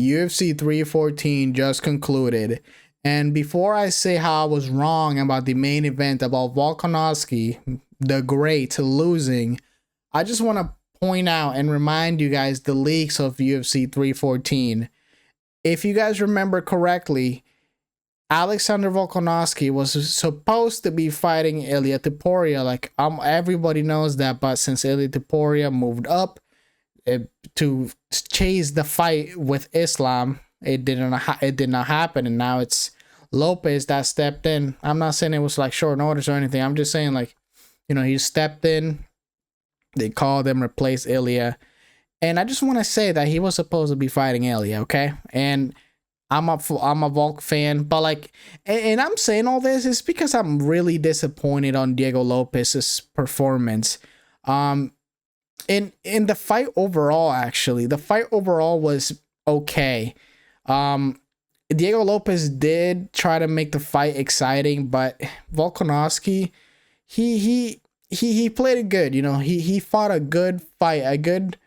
UFC 314 just concluded. And before I say how I was wrong about the main event, about Volkanovski, the great, losing, I just want to point out and remind you guys the leaks of UFC 314. If you guys remember correctly, Alexander Volkanovski was supposed to be fighting Ilia Topuria. Like, everybody knows that, but since Ilia Topuria moved up to chase the fight with Islam, it did not happen, and now it's Lopes that stepped in. I'm not saying it was like short notice or anything. I'm just saying, like, you know, he stepped in. They called him, replaced Ilia, and I just want to say that he was supposed to be fighting Ilia, okay? And I'm a Volk fan, but like, and I'm saying all this is because I'm really disappointed on Diego Lopes's performance. In the fight overall, actually, the fight overall was okay. Diego Lopes did try to make the fight exciting, but Volkanovski, he played it good. You know, he fought a good fight, a good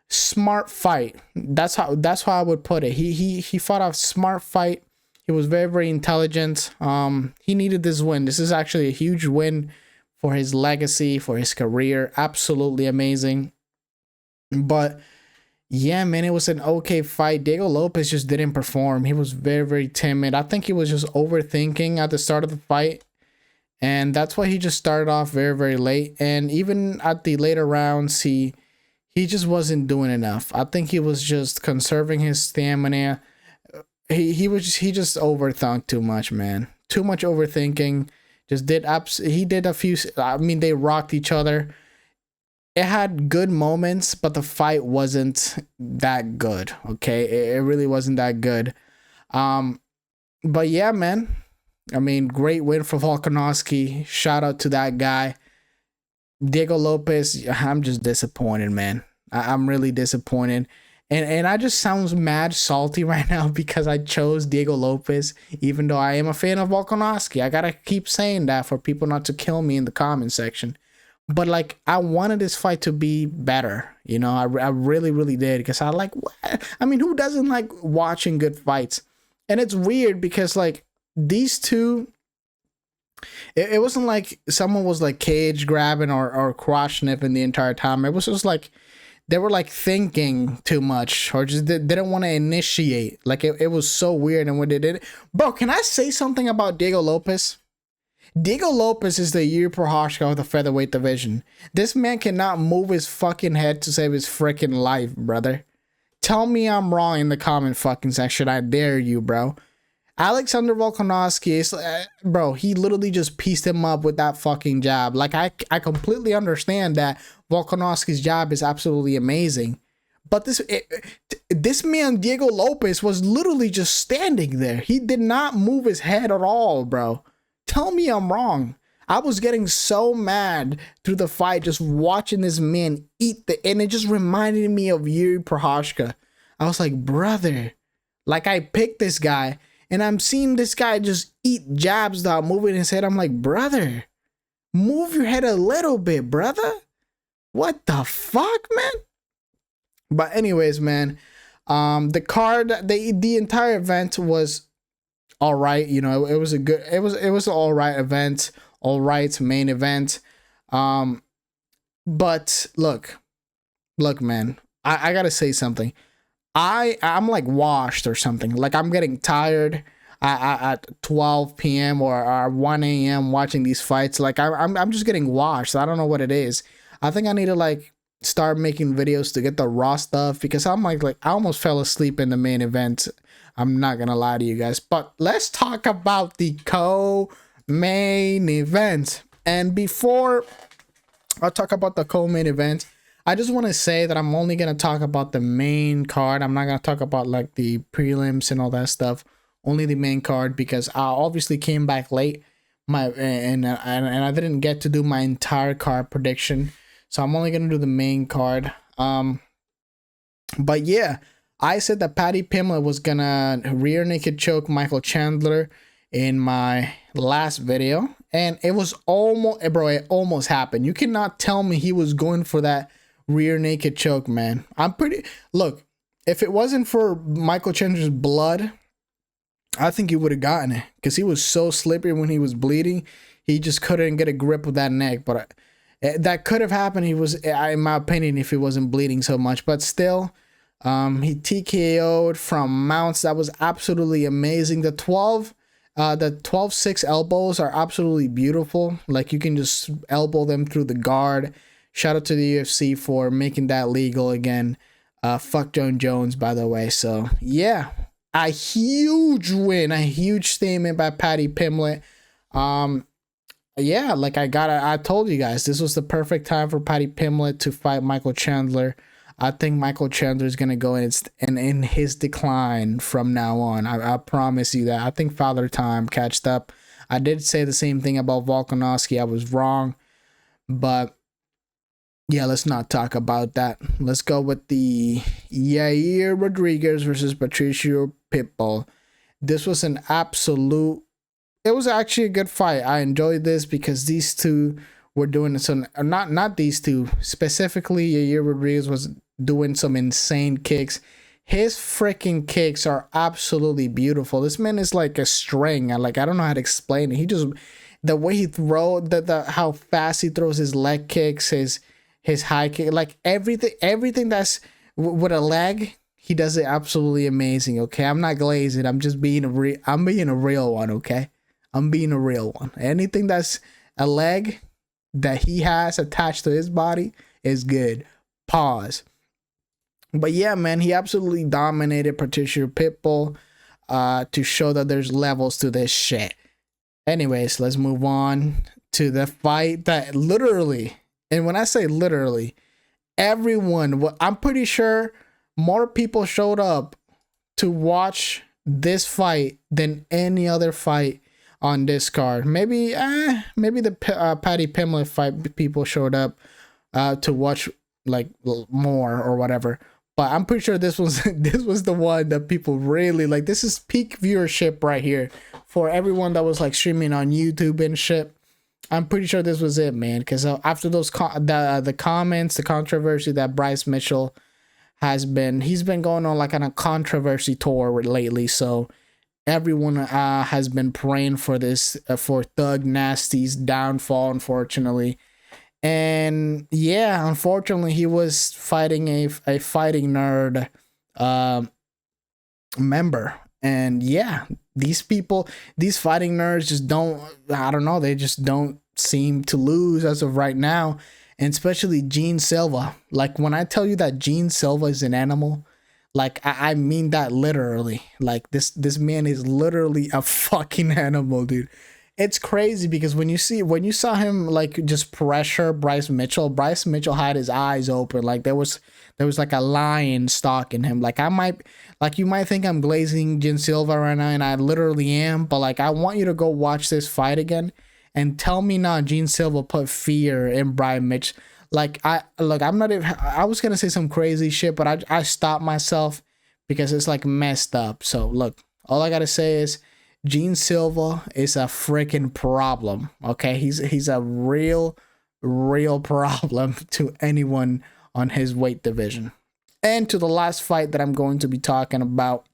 smart fight. That's how I would put it. He fought a smart fight. He was very, very intelligent. He needed this win. This is actually a huge win for his legacy, for his career. Absolutely amazing. But yeah, man, it was an okay fight. Diego Lopes just didn't perform. He was very, very timid. I think he was just overthinking at the start of the fight, and that's why he just started off very, very late. And even at the later rounds, he just wasn't doing enough. I think he was just conserving his stamina. He just overthunk too much, man. Too much overthinking. He did a few. I mean, they rocked each other. It had good moments, but the fight wasn't that good. Okay, it really wasn't that good. But yeah, man. I mean, great win for Volkanovski. Shout out to that guy. Diego Lopes, I'm just disappointed, man. I'm really disappointed. And I just sounds mad salty right now because I chose Diego Lopes, even though I am a fan of Volkanovski. I gotta keep saying that for people not to kill me in the comment section. But like, I wanted this fight to be better. You know, I really, really did, because I like, I mean, who doesn't like watching good fights? And it's weird because like these two, it wasn't like someone was like cage grabbing or crotch sniffing the entire time. It was just like they were like thinking too much, or just didn't want to initiate. Like it was so weird. And when they did it, bro, can I say something about Diego Lopes? Diego Lopes is the Yuri Prochazka of the featherweight division. This man cannot move his fucking head to save his freaking life, brother. Tell me I'm wrong in the comment fucking section. I dare you, bro. Alexander Volkanovski is, bro, he literally just pieced him up with that fucking jab. Like, I completely understand that Volkanovski's jab is absolutely amazing. But this man, Diego Lopes, was literally just standing there. He did not move his head at all, bro. Tell me I'm wrong. I was getting so mad through the fight just watching this man eat and it just reminded me of Yuri Prochazka. I was like, brother, like I picked this guy and I'm seeing this guy just eat jabs without moving his head. I'm like, brother, move your head a little bit, brother. What the fuck, man? But anyways, man, the card, the entire event was all right. You know, it was an all right event, all right main event. But look, man, I gotta say something. I'm like washed or something. Like I'm getting tired at 12 p.m. or 1 a.m. watching these fights. Like I'm just getting washed. I don't know what it is. I think I need to like start making videos to get the raw stuff, because I'm like I almost fell asleep in the main event. I'm not gonna lie to you guys. But let's talk about the co-main event. And before I talk about the co-main event, I just want to say that I'm only going to talk about the main card. I'm not going to talk about like the prelims and all that stuff. Only the main card, because I obviously came back late. And I didn't get to do my entire card prediction. So I'm only going to do the main card. But yeah, I said that Pimblett was going to rear naked choke Michael Chandler in my last video. And it was almost, bro, it almost happened. You cannot tell me he was going for that rear naked choke, man. Look, if it wasn't for Michael Chandler's blood, I think he would have gotten it because he was so slippery when he was bleeding. He just couldn't get a grip of that neck. But that could have happened. He was, in my opinion, if he wasn't bleeding so much. But still, he TKO'd from mounts. That was absolutely amazing. The 12-6 elbows are absolutely beautiful. Like, you can just elbow them through the guard. Shout out to the UFC for making that legal again. Fuck John Jones, by the way. So yeah, a huge win, a huge statement by Paddy Pimblett. Yeah, like I told you guys, this was the perfect time for Paddy Pimblett to fight Michael Chandler. I think Michael Chandler is gonna go in his decline from now on. I promise you that. I think Father Time catched up. I did say the same thing about Volkanovski. I was wrong, but yeah, let's not talk about that. Let's go with the Yair Rodriguez versus Patricio Pitbull. This was an absolute. It was actually a good fight. I enjoyed this because these two were doing some. Not these two specifically. Yair Rodriguez was doing some insane kicks. His freaking kicks are absolutely beautiful. This man is like a string. I don't know how to explain it. He just, the way he throws, how fast he throws his leg kicks, his high kick, like everything that's with a leg, he does it absolutely amazing. Okay, I'm not glazing. I'm just being I'm being a real one. Okay, I'm being a real one. Anything that's a leg that he has attached to his body is good. Pause. But yeah, man, he absolutely dominated Patricio Pitbull to show that there's levels to this shit. Anyways, let's move on to the fight that literally, and when I say literally, everyone, I'm pretty sure more people showed up to watch this fight than any other fight on this card. Maybe the Paddy Pimblett fight people showed up to watch like more or whatever. But I'm pretty sure this was the one that people really like. This is peak viewership right here for everyone that was like streaming on YouTube and shit. I'm pretty sure this was it, man. Because after those the comments, the controversy that Bryce Mitchell he's been going on like on a controversy tour lately. So everyone has been praying for this for Thug Nasty's downfall, unfortunately. And yeah, unfortunately, he was fighting a fighting nerd member. And yeah, these fighting nerds just don't, I don't know, they just don't seem to lose as of right now. And especially Gene Silva. Like, when I tell you that Gene Silva is an animal, like, I mean that literally. Like, this man is literally a fucking animal, dude. It's crazy because when you saw him like just pressure Bryce Mitchell had his eyes open. Like there was like a lion stalking him. Like you might think I'm glazing Gene Silva right now, and I literally am, but like I want you to go watch this fight again and tell me now Gene Silva put fear in Brian Mitch. Like I was gonna say some crazy shit, but I stopped myself because it's like messed up. So look, all I gotta say is Gene Silva is a freaking problem. Okay, he's a real problem to anyone on his weight division. And to the last fight that I'm going to be talking about,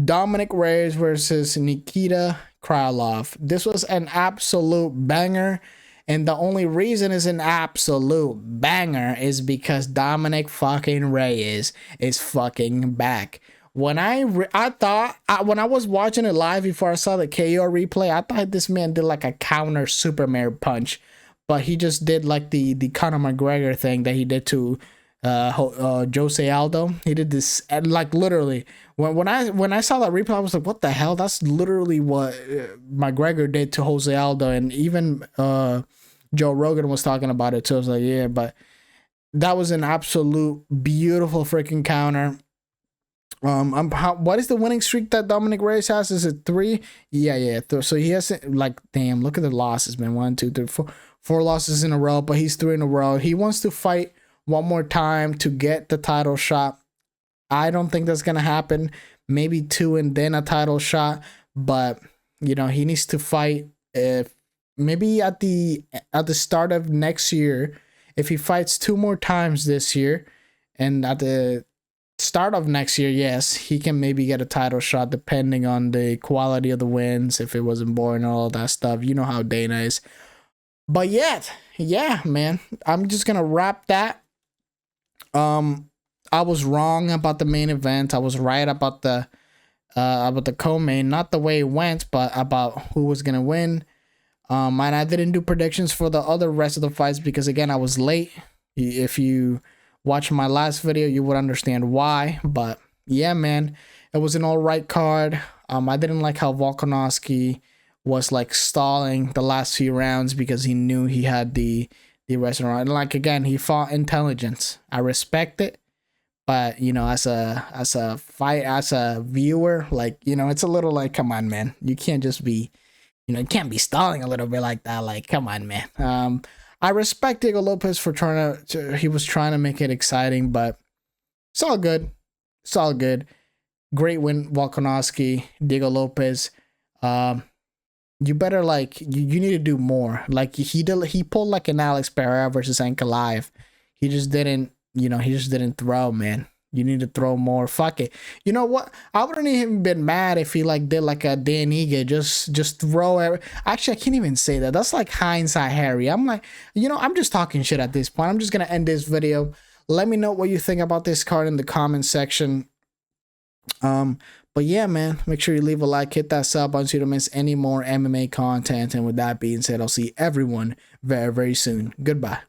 Dominic Reyes versus Nikita Krylov. This was an absolute banger, and the only reason it's an absolute banger is because Dominic fucking Reyes is fucking back. When I was watching it live before I saw the KO replay, I thought this man did like a counter Superman punch, but he just did like the Conor McGregor thing that he did to Jose Aldo. He did this, and like literally when I saw that replay, I was like, what the hell? That's literally what McGregor did to Jose Aldo, and even Joe Rogan was talking about it too. I was like, yeah, but that was an absolute beautiful freaking counter. What is the winning streak that Dominic Reyes has? Is it 3? Yeah. So he has, like, damn, look at the losses, man. 1, 2, 3, 4. 4 losses in a row, but he's 3 in a row. He wants to fight one more time to get the title shot. I don't think that's gonna happen. Maybe 2 and then a title shot, but you know, he needs to fight maybe at the start of next year. If he fights 2 more times this year, and at the start of next year, yes, he can maybe get a title shot depending on the quality of the wins, if it wasn't boring and all that stuff. You know how Dana is. But yet, yeah, man, I'm just gonna wrap that. I was wrong about the main event. I was right about the co-main, not the way it went, but about who was gonna win. And I didn't do predictions for the other rest of the fights because again, I was late. If you watch my last video, you would understand why. But yeah, man, it was an all right card. I didn't like how Volkanovski was like stalling the last few rounds because he knew he had the rest of the round. And like again, he fought intelligence. I respect it, but you know, as a viewer, like, you know, it's a little like, come on, man, you can't just be, you know, you can't be stalling a little bit like that. Like, come on, man. I respect Diego Lopes for he was trying to make it exciting, but it's all good. It's all good. Great win, Volkanovski, Diego Lopes. You better like you need to do more. Like he pulled like an Alex Pereira versus Ankalaev. He just didn't, you know, he just didn't throw, man. You need to throw more. Fuck it. You know what? I wouldn't even been mad if he like did like a Daniga, just throw. Actually, I can't even say that. That's like hindsight Harry. I'm like, you know, I'm just talking shit at this point. I'm just gonna end this video. Let me know what you think about this card in the comment section. But yeah, man, make sure you leave a like, hit that sub button so you don't miss any more MMA content. And with that being said, I'll see everyone very, very soon. Goodbye.